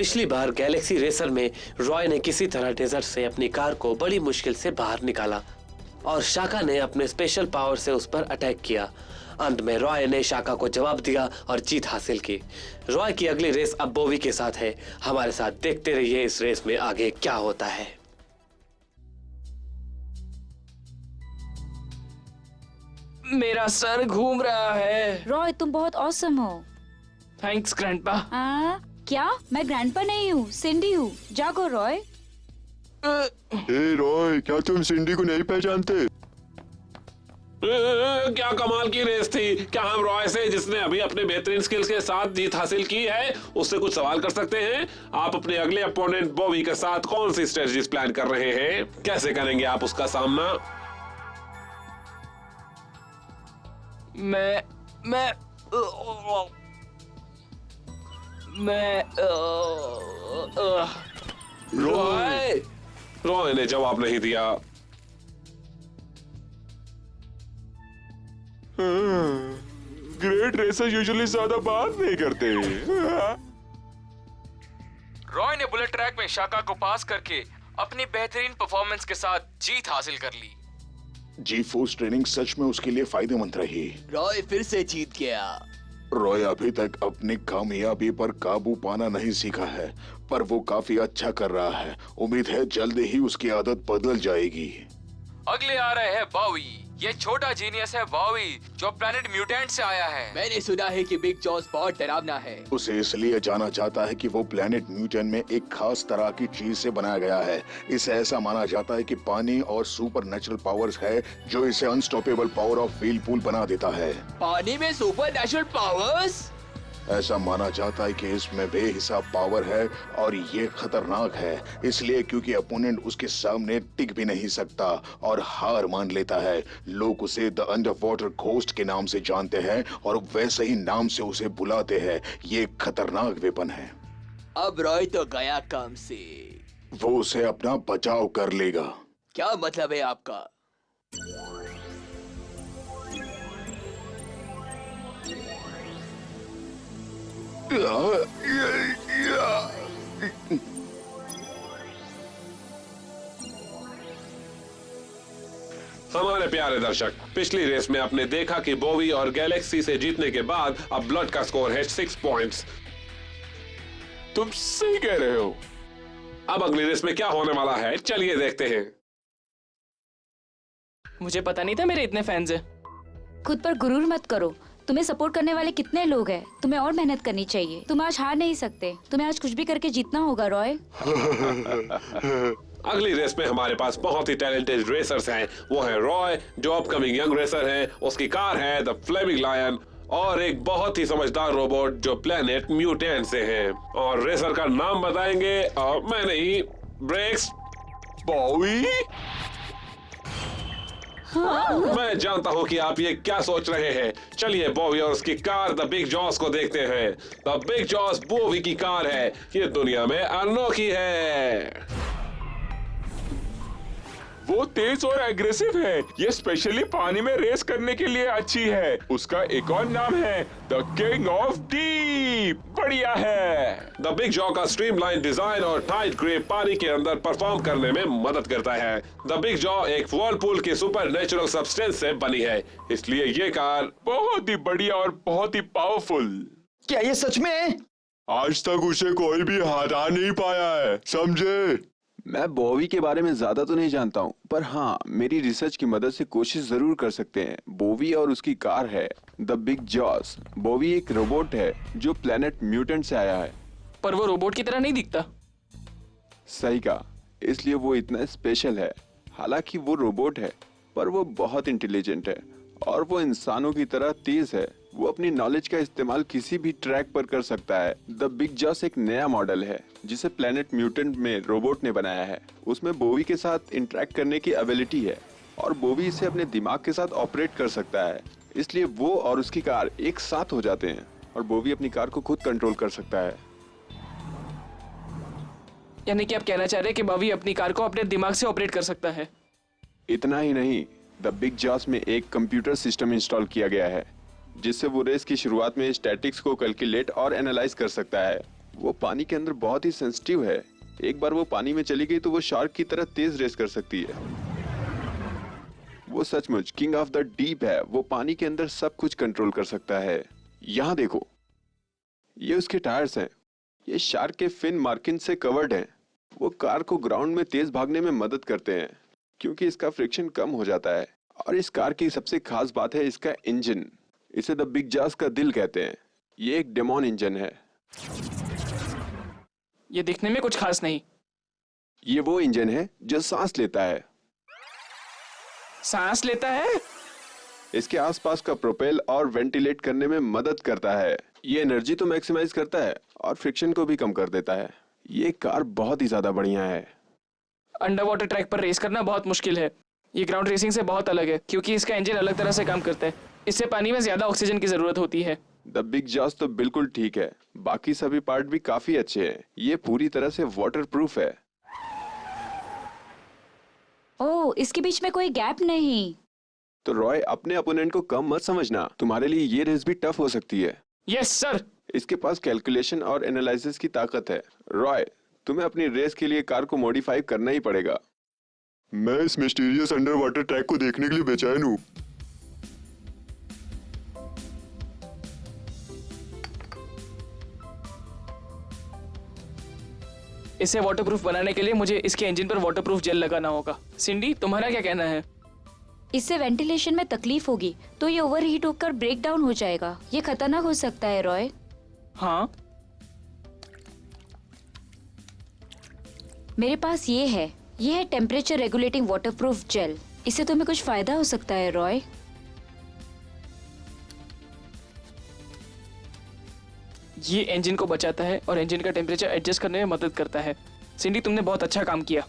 पिछली बार Galaxy racer में रॉय ने किसी तरह डेजर्ट से अपनी कार को बड़ी मुश्किल से बाहर निकाला और शाका ने अपने स्पेशल पावर से उस पर अटैक किया। अंत में रॉय ने शाका को जवाब दिया और जीत हासिल की। रॉय की अगली रेस अब बोवी के साथ है। हमारे साथ देखते रहिए इस रेस में आगे क्या होता है। मेरा सर घूम रहा है। रॉय तुम बहुत ऑसम हो। Thanks grandpa. क्या? मैं ग्रैंडपा नहीं हूँ, सिंडी हूँ। जागो रॉय। रॉय, क्या तुम सिंडी को नहीं पहचानते? क्या कमाल की रेस थी। क्या हम रॉय से, जिसने अभी अपने बेहतरीन स्किल्स के साथ जीत हासिल की है, उससे कुछ सवाल कर सकते हैं? आप अपने अगले अपोनेंट बोवी के साथ कौन सी स्ट्रेटजीज प्लान कर रहे हैं? कैसे करेंगे आप उसका सामना? मैं रॉय ने जवाब नहीं दिया। ग्रेट रेसर यूजुअली ज्यादा बात नहीं करते। रॉय ने बुलेट ट्रैक में शाका को पास करके अपनी बेहतरीन परफॉर्मेंस के साथ जीत हासिल कर ली। जी फोर्स ट्रेनिंग सच में उसके लिए फायदेमंद रही। रॉय फिर से जीत गया। रॉय अभी तक अपनी कामयाबी पर काबू पाना नहीं सीखा है, पर वो काफी अच्छा कर रहा है। उम्मीद है जल्द ही उसकी आदत बदल जाएगी। अगले आ रहे हैं बॉवी। ये छोटा जीनियस है बॉवी, जो प्लेनेट म्यूटेंट से आया है। मैंने सुना है कि बिग जॉस बहुत डरावना है। उसे इसलिए जाना जाता है कि वो प्लेनेट म्यूटेंट में एक खास तरह की चीज से बनाया गया है। इसे ऐसा माना जाता है कि पानी और सुपर नेचुरल पावर्स है जो इसे अनस्टॉपेबल पावर ऑफ व्हीलपूल बना देता है। पानी में सुपर नेचुरल पावर्स? ऐसा माना जाता है कि इसमें बेहिसाब पावर है और ये खतरनाक है, इसलिए क्योंकि अपोनेंट उसके सामने टिक भी नहीं सकता और हार मान लेता है। लोग उसे द अंडर वाटर घोस्ट के नाम से जानते हैं और वैसे ही नाम से उसे बुलाते हैं। ये एक खतरनाक वेपन है। अब रॉय तो गया काम से। वो उसे अपना बचाव कर लेगा। क्या मतलब है आपका? हमारे प्यारे दर्शक, पिछली रेस में आपने देखा कि बोवी और गैलेक्सी से जीतने के बाद अब ब्लड का स्कोर है 6 पॉइंट्स। तुम सही कह रहे हो। अब अगली रेस में क्या होने वाला है, चलिए देखते हैं। मुझे पता नहीं था मेरे इतने फैंस हैं। खुद पर गुरूर मत करो। तुम्हें सपोर्ट करने वाले कितने लोग हैं। तुम्हें और मेहनत करनी चाहिए। तुम आज हार नहीं सकते। तुम्हें आज कुछ भी करके जीतना होगा रॉय। अगली रेस में हमारे पास बहुत ही टैलेंटेड रेसर्स हैं। वो है रॉय, जो अपकमिंग यंग रेसर है। उसकी कार है द फ्लेमिंग लायन, और एक बहुत ही समझदार रोबोट जो प्लेनेट म्यूटेंट से है। और रेसर का नाम बताएंगे और मैं नहीं, ब्रेक्स। बॉवी? मैं जानता हूं कि आप ये क्या सोच रहे हैं। चलिए बॉवी और उसकी कार द बिग जॉस को देखते हैं। द बिग जॉस बॉवी की कार है। ये दुनिया में अनोखी है। वो तेज और एग्रेसिव है। ये स्पेशली पानी में रेस करने के लिए अच्छी है। उसका एक और नाम है द किंग ऑफ डीप। बढ़िया है। द बिग जॉ का स्ट्रीमलाइन डिजाइन और टाइट ग्रिप पानी के अंदर परफॉर्म करने में मदद करता है। द बिग जॉ एक व्हर्लपूल की सुपर नेचुरल सब्सटेंस से बनी है, इसलिए ये कार बहुत ही बढ़िया और बहुत ही पावरफुल। क्या ये सच में है? आज तक उसे कोई भी हरा नहीं पाया है, समझे? मैं बोवी के बारे में ज्यादा तो नहीं जानता हूँ, पर हाँ, मेरी रिसर्च की मदद से कोशिश जरूर कर सकते हैं। बोवी और उसकी कार है द बिग जॉस। बोवी एक रोबोट है जो प्लेनेट म्यूटेंट से आया है। पर वो रोबोट की तरह नहीं दिखता। सही कहा, इसलिए वो इतना स्पेशल है। हालांकि वो रोबोट है, पर वो बहुत इंटेलिजेंट है और वो इंसानों की तरह तेज है। वो अपनी नॉलेज का इस्तेमाल किसी भी ट्रैक पर कर सकता है। द बिग जॉस एक नया मॉडल है जिसे प्लेनेट म्यूटेंट में रोबोट ने बनाया है। उसमें बोवी के साथ इंटरेक्ट करने की एबिलिटी है और बोवी इसे अपने दिमाग के साथ ऑपरेट कर सकता है। इसलिए वो और उसकी कार एक साथ हो जाते हैं और बोवी अपनी कार को खुद कंट्रोल कर सकता है। यानी कि आप कहना चाह रहे हैं कि बॉवी अपनी कार को अपने दिमाग से ऑपरेट कर सकता है? इतना ही नहीं, द बिग जॉस में एक कंप्यूटर सिस्टम इंस्टॉल किया गया है जिससे वो रेस की शुरुआत में स्टैटिक्स को कैलकुलेट और एनालाइज कर सकता है। वो पानी के अंदर बहुत ही सेंसिटिव है। एक बार वो पानी में चली गई तो वो शार्क की तरह तेज रेस कर सकती है। वो सचमुच किंग ऑफ द डीप है। वो पानी के अंदर सब कुछ कंट्रोल कर सकता है। यहाँ देखो, ये उसके टायर्स हैं। ये शार्क के फिन मार्किन से कवर्ड हैं। वो कार को ग्राउंड में तेज भागने में मदद करते हैं क्योंकि इसका फ्रिक्शन कम हो जाता है। और इस कार की सबसे खास बात है इसका इंजन। इसे द बिग जॉस का दिल कहते हैं। ये एक डेमोन इंजन है। ये दिखने में कुछ खास नहीं। ये वो इंजन है जो सांस लेता है। सांस लेता है? इसके आसपास का प्रोपेल और वेंटिलेट करने में मदद करता है। ये एनर्जी तो मैक्सिमाइज करता है और फ्रिक्शन को भी कम कर देता है। ये कार बहुत ही ज्यादा बढ़िया है। अंडर वाटर ट्रैक पर रेस करना बहुत मुश्किल है। ये ग्राउंड रेसिंग से बहुत अलग है क्योंकि इसका इंजन अलग तरह से काम करता है। इससे पानी में ज्यादा ऑक्सीजन की जरूरत होती है। द बिग जॉस तो बिल्कुल ठीक है। बाकी सभी पार्ट भी काफी अच्छे हैं। ये पूरी तरह से वाटर प्रूफ है। ओह, इसके बीच में कोई गैप नहीं। तो रॉय, अपने अपोनेंट को कम मत समझना। तुम्हारे लिए ये रेस भी टफ हो सकती है। Yes sir. इसके पास कैलकुलेशन और एनालिसिस की ताकत है। रॉय, तुम्हें अपनी रेस के लिए कार को मॉडिफाई करना ही पड़ेगा। मैं इस मिस्टीरियस अंडर वाटर ट्रैक को देखने के लिए बेचैन हूँ। इसे वाटरप्रूफ बनाने के लिए मुझे इसके इंजन पर वाटरप्रूफ जेल लगाना होगा। सिंडी, तुम्हारा क्या कहना है? इससे वेंटिलेशन में तकलीफ होगी तो ये ओवरहीट होकर ब्रेक डाउन हो जाएगा। ये खतरनाक हो सकता है रॉय। हाँ, मेरे पास ये है टेम्परेचर रेगुलेटिंग वाटरप्रूफ जेल। इससे तुम्हें कुछ फायदा हो सकता है रॉय। ये इंजन को बचाता है और इंजन का टेम्परेचर एडजस्ट करने में मदद करता है। सिंडी, तुमने बहुत अच्छा काम किया।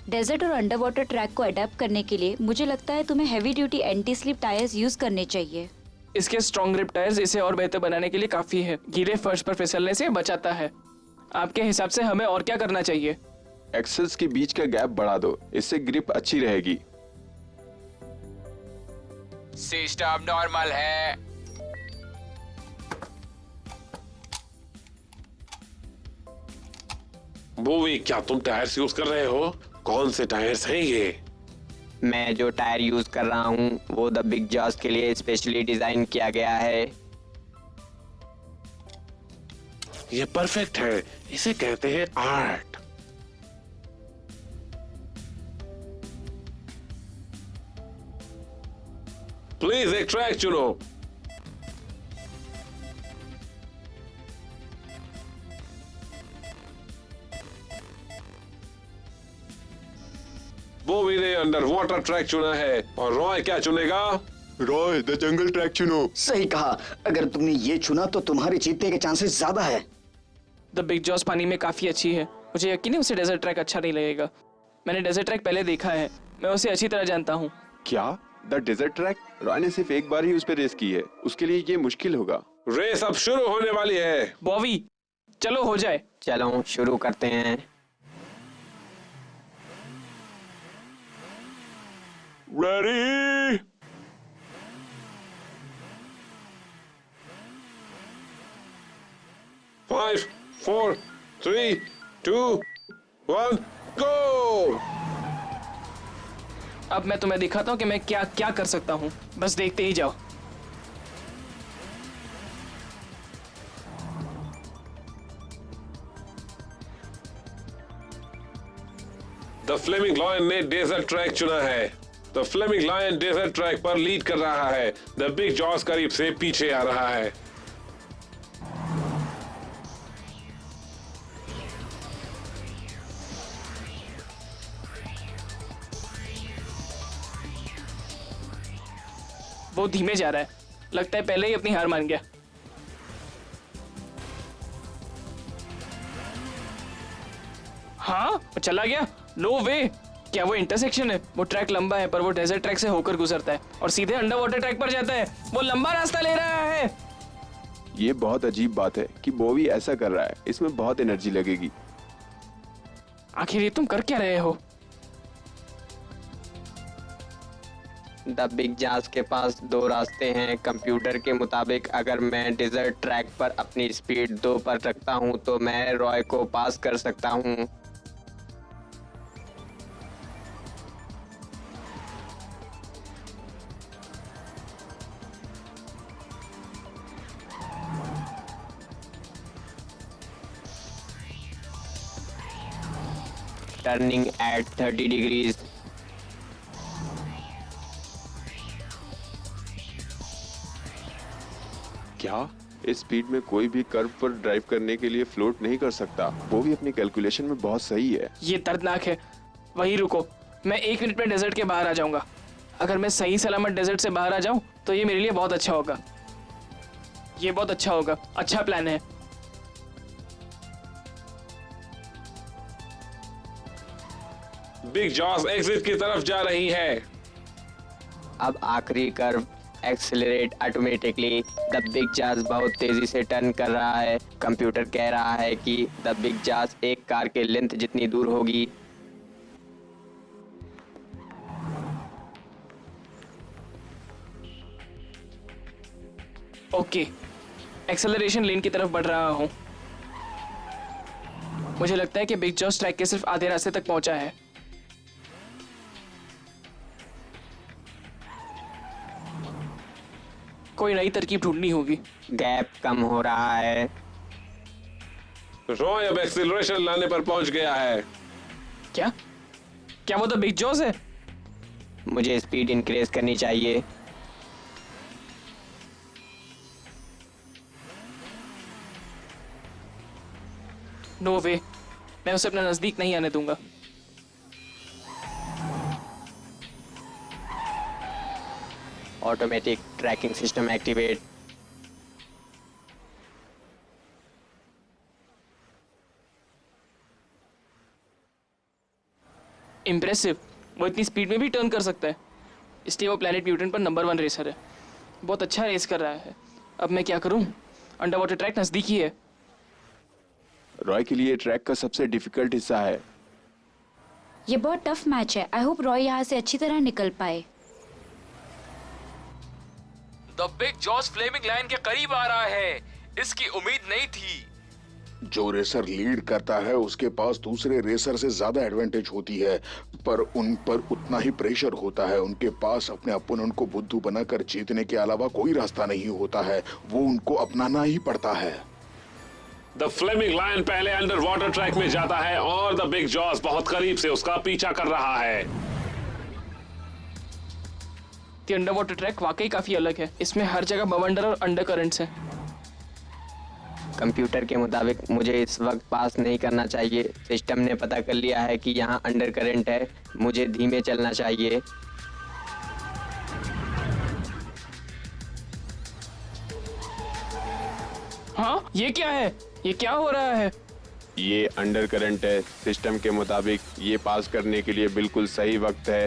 डेजर्ट और अंडर वाटर ट्रैक को अडेप्ट करने के लिए मुझे लगता है तुम्हें heavy duty anti slip tyres use करने चाहिए। इसके स्ट्रॉन्ग ग्रिप टायर्स इसे और बेहतर बनाने के लिए काफी है। गीले फर्श पर फिसलने से बचाता है। आपके हिसाब से हमें और क्या करना चाहिए? एक्सेल्स के बीच का गैप बढ़ा दो। इससे ग्रिप अच्छी रहेगी। सिस्टम नॉर्मल है। बोवी, क्या तुम टायर्स यूज कर रहे हो? कौन से टायर्स हैं ये? मैं जो टायर यूज कर रहा हूँ वो द बिग जॉस के लिए स्पेशली डिजाइन किया गया है। ये परफेक्ट है। इसे कहते हैं आर्ट। प्लीज एक ट्रैक चुनो। बोवी ने अंडर वाटर ट्रैक चुना है और रॉय क्या चुनेगा? रॉय, द जंगल ट्रैक चुनो। सही कहा। अगर तुमने ये चुना तो तुम्हारे जीतने के चांसेस ज्यादा है। द बिग जॉस पानी में काफी अच्छी है। मुझे यकीन है उसे डेजर्ट ट्रैक अच्छा नहीं लगेगा। मैंने डेजर्ट ट्रैक पहले देखा है। मैं उसे अच्छी तरह जानता हूँ। क्या द डेजर्ट ट्रैक? रॉय ने सिर्फ एक बार ही उस पर रेस की है। उसके लिए ये मुश्किल होगा। रेस अब शुरू होने वाली है। बॉवी, चलो हो जाए। चलो शुरू करते हैं। रेडी? 5, 4, 3, 2, 1, go! अब मैं तुम्हें दिखाता हूँ कि मैं क्या क्या कर सकता हूँ। बस देखते ही जाओ। द फ्लेमिंग लायन ने डेजर्ट ट्रैक चुना है। The flaming lion desert track पर लीड कर रहा है। द बिग जॉस करीब से पीछे आ रहा है। वो धीमे जा रहा है। लगता है पहले ही अपनी हार मान गया। हाँ, वो चला गया। नो वे। क्या वो इंटरसेक्शन है? वो ट्रैक लंबा है पर वो डेजर्ट ट्रैक से होकर गुजरता है और सीधे अंडर वाटर ट्रैक पर जाता है। वो लंबा रास्ता ले रहा है। ये बहुत अजीब बात है कि बोवी ऐसा कर रहा है। इसमें बहुत एनर्जी लगेगी। आखिर ये तुम कर क्या रहे हो? द बिग जास के पास 2 रास्ते हैं। कंप्यूटर के मुताबिक अगर मैं डेजर्ट ट्रैक पर अपनी स्पीड 2 पर रखता हूं तो मैं रॉय को पास कर सकता हूं। Turning at 30 degrees. क्या इस स्पीड में कोई भी कर्व पर ड्राइव करने के लिए फ्लोट नहीं कर सकता? वो भी अपनी कैलकुलेशन में बहुत सही है। ये दर्दनाक है। वहीं रुको, मैं 1 मिनट में डेजर्ट के बाहर आ जाऊंगा। अगर मैं सही सलामत डेजर्ट से बाहर आ जाऊं तो ये मेरे लिए बहुत अच्छा होगा। ये बहुत अच्छा होगा। अच्छा प्लान है। बिग जॉस एग्जिट की तरफ जा रही है। अब आखिरी curve accelerate automatically. The big जास बहुत तेजी से टर्न कर रहा है। कंप्यूटर कह रहा है कि द बिग जास एक कार के लेंथ जितनी दूर होगी। ओके, एक्सेलरेशन लेन की तरफ बढ़ रहा हूं। मुझे लगता है कि बिग जॉस ट्रैक के सिर्फ आधे रास्ते तक पहुंचा है। कोई नई तरकीब ढूंढनी होगी। गैप कम हो रहा है। रॉय अब एक्सीलरेशन लाने पर पहुंच गया है। क्या क्या वो तो बिग जॉस है? मुझे स्पीड इंक्रीज करनी चाहिए। नो वे, मैं उसे अपना नजदीक नहीं आने दूंगा। Automatic tracking system activate. Impressive, वो इतनी स्पीड में भी टर्न कर सकता है। इसलिए वो प्लैनेट म्यूटेंट पर नंबर 1 रेसर है। बहुत अच्छा रेस कर रहा है। अब मैं क्या करूं? अंडर वाटर ट्रैक नजदीक ही है। रॉय के लिए ट्रैक का सबसे डिफिकल्ट हिस्सा है। ये बहुत टफ मैच है। आई होप रॉय यहाँ से अच्छी तरह निकल पाए। The big jaws flaming lion के करीब आ रहा है। इसकी उम्मीद नहीं थी। जो रेसर लीड करता है उसके पास दूसरे रेसर से ज्यादा एडवांटेज होती है, पर उन पर उतना ही प्रेशर होता है। उनके पास अपने अपोनेंट को बुद्धू बनाकर जीतने के अलावा कोई रास्ता नहीं होता है। वो उनको अपनाना ही पड़ता है। द फ्लेमिंग लायन पहले अंडर वाटर ट्रैक में जाता है और द बिग जॉस बहुत करीब से उसका पीछा कर रहा है। ये अंडर वाटर ट्रैक वाकई काफी अलग है। इसमें हर जगह बवंडर और अंडर करंट्स हैं। कंप्यूटर के मुताबिक मुझे इस वक्त पास नहीं करना चाहिए। सिस्टम ने पता कर लिया है कि यहाँ अंडर करंट है। मुझे धीमे चलना चाहिए। हाँ, ये क्या है? ये क्या हो रहा है? ये अंडर करंट है। सिस्टम के मुताबिक ये पास करने के लिए बिल्कुल सही वक्त है।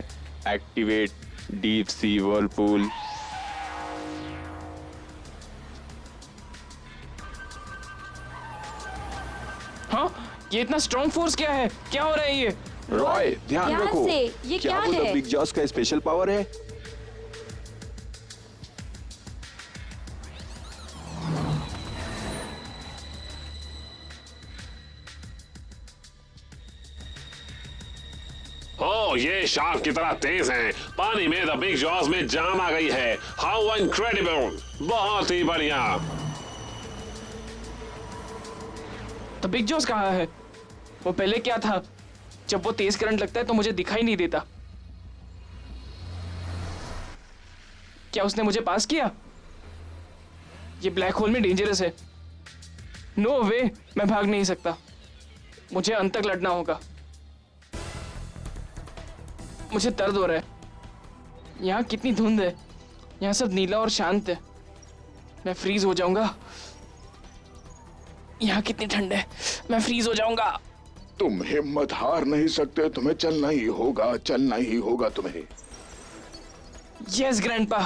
Activate deep sea Whirlpool. हाँ, ये इतना स्ट्रॉन्ग फोर्स क्या है? क्या हो रहा है ये? रॉय ध्यान ध्यान रखो। से, ये क्या क्या वो द है? बिग जॉस का स्पेशल पावर है? ओ, ये शार्क की तरह तेज हैं। पानी में द बिग जॉस में जान आ गई है। How incredible! बहुत ही बढ़िया। तो बिग जॉस कहाँ है? वो पहले क्या था? जब वो तेज करंट लगता है तो मुझे दिखाई नहीं देता। क्या उसने मुझे पास किया? ये ब्लैक होल में डेंजरस है। नो वे, मैं भाग नहीं सकता। मुझे अंत तक लड़ना होगा। मुझे दर्द हो रहा है। यहाँ कितनी धुंध है। यहाँ सब नीला और शांत है। मैं फ्रीज हो जाऊंगा। यहाँ कितनी ठंड है। मैं फ्रीज हो जाऊंगा। तुम हिम्मत हार नहीं सकते। तुम्हें चलना ही होगा, चलना ही होगा तुम्हें। Yes grandpa.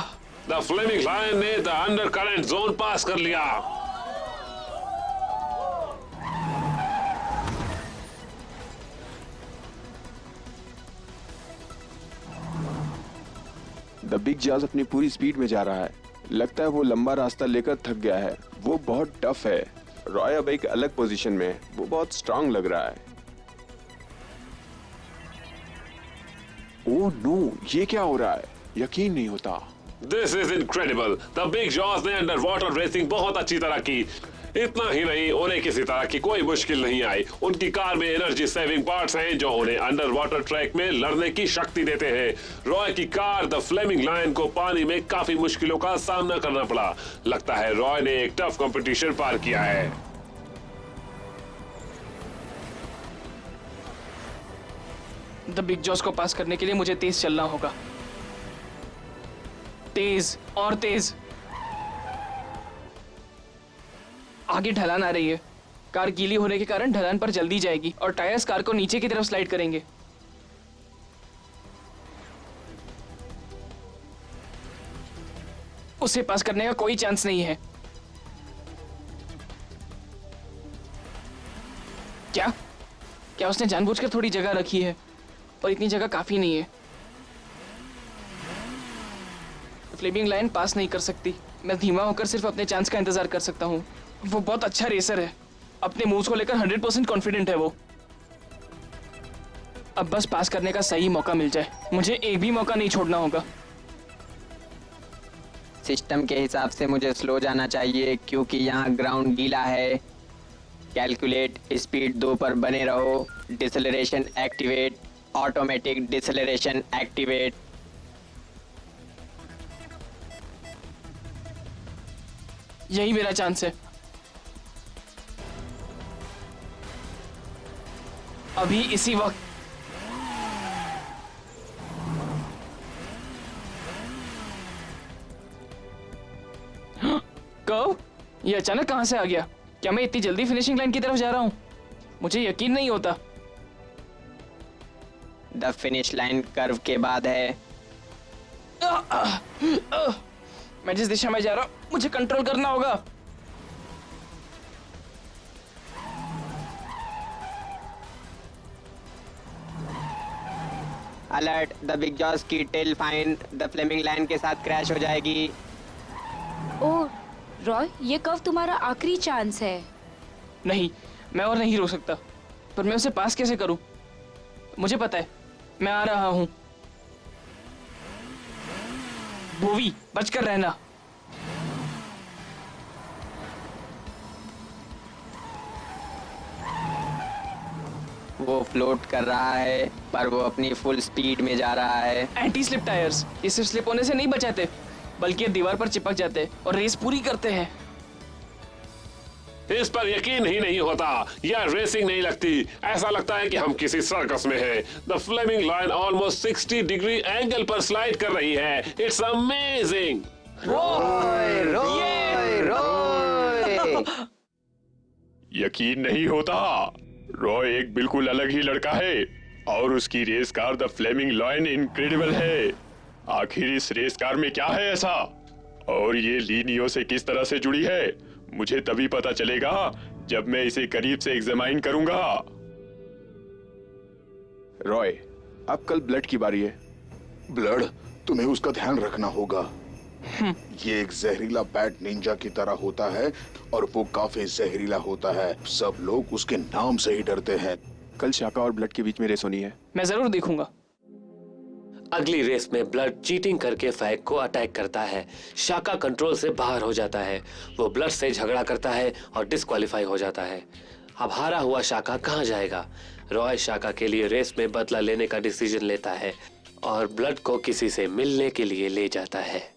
The flaming lion ने the undercurrent zone pass कर लिया। द द बिग जाज अपनी पूरी स्पीड में जा रहा है। लगता है वो लंबा रास्ता लेकर थक गया है। वो बहुत टफ है। रॉय अब एक अलग पोजीशन में है। वो बहुत स्ट्रांग लग रहा है। ओह नो, ये क्या हो रहा है? यकीन नहीं होता। This is incredible. The big jaws ने अंडर वाटर रेसिंग बहुत अच्छी तरह की। इतना ही नहीं, उन्हें किसी तरह की कोई मुश्किल नहीं आई। उनकी कार में एनर्जी सेविंग पार्ट्स हैं जो उन्हें अंडर वाटर ट्रैक में लड़ने की शक्ति देते हैं। रॉय की कार द फ्लेमिंग लायन को पानी में काफी मुश्किलों का सामना करना पड़ा। लगता है रॉय ने एक टफ कंपटीशन पार किया है। द बिग जॉस को पास करने के लिए मुझे तेज चलना होगा। तेज और तेज। आगे ढलान आ रही है। कार गीली होने के कारण ढलान पर जल्दी जाएगी और टायर्स कार को नीचे की तरफ स्लाइड करेंगे। उसे पास करने का कोई चांस नहीं है। क्या क्या उसने जानबूझकर थोड़ी जगह रखी है? और इतनी जगह काफी नहीं है। फ्लेमिंग लाइन पास नहीं कर सकती। मैं धीमा होकर सिर्फ अपने चांस का इंतजार कर सकता हूँ। वो बहुत अच्छा रेसर है। अपने मूव्स को लेकर 100% कॉन्फिडेंट है वो। अब बस पास करने का सही मौका मिल जाए। मुझे एक भी मौका नहीं छोड़ना होगा। सिस्टम के हिसाब से मुझे स्लो जाना चाहिए क्योंकि यहाँ ग्राउंड गीला है। कैलकुलेट स्पीड 2 पर बने रहो। Deceleration activate. Automatic deceleration activate. यही मेरा चांस है। अभी इसी वक्त। कर्व? ये अचानक कहां से आ गया? क्या मैं इतनी जल्दी फिनिशिंग लाइन की तरफ जा रहा हूं? मुझे यकीन नहीं होता। द फिनिश लाइन कर्व के बाद है। मैं जिस दिशा में जा रहा हूं मुझे कंट्रोल करना होगा। अलर्ट, द बिग जॉस की tail fin the flaming lion के साथ क्रैश हो जाएगी। ओह रॉय, ये कर्व तुम्हारा आखिरी चांस है। नहीं, मैं और नहीं रोक सकता। पर मैं उसे पास कैसे करूं? मुझे पता है, मैं आ रहा हूं। बोवी, बचकर रहना। वो फ्लोट कर रहा है पर वो अपनी फुल स्पीड में जा रहा है। एंटी स्लिप टायर्स ये सिर्फ स्लिप होने से नहीं बचाते, बल्कि ये दीवार पर चिपक जाते और रेस पूरी करते हैं। इस पर यकीन ही नहीं होता। यह रेसिंग नहीं लगती। ऐसा लगता है कि हम किसी सर्कस में हैं। The flaming lion almost 60 degree angle पर स्लाइड कर रही है। It's amazing. यकीन नहीं होता। रॉय एक बिल्कुल अलग ही लड़का है और उसकी race car the flaming lion incredible है। आखिर इस रेस कार में क्या है ऐसा, और ये लीनियो से किस तरह से जुड़ी है, मुझे तभी पता चलेगा जब मैं इसे करीब से एग्जामाइन करूंगा। रॉय, अब कल ब्लड की बारी है। ब्लड, तुम्हें उसका ध्यान रखना होगा। ये एक जहरीला बैट निंजा की तरह होता है और वो काफी जहरीला होता है। सब लोग उसके नाम से ही डरते हैं। कल शाका और ब्लड के बीच में रेस होनी है। मैं जरूर देखूंगा। अगली रेस में ब्लड चीटिंग करके फैग को अटैक करता है। शाका कंट्रोल से बाहर हो जाता है। वो ब्लड से झगड़ा करता है और डिस्क्वालीफाई हो जाता है। अब हारा हुआ शाका कहाँ जाएगा? रॉय शाका के लिए रेस में बदला लेने का डिसीजन लेता है और ब्लड को किसी से मिलने के लिए ले जाता है।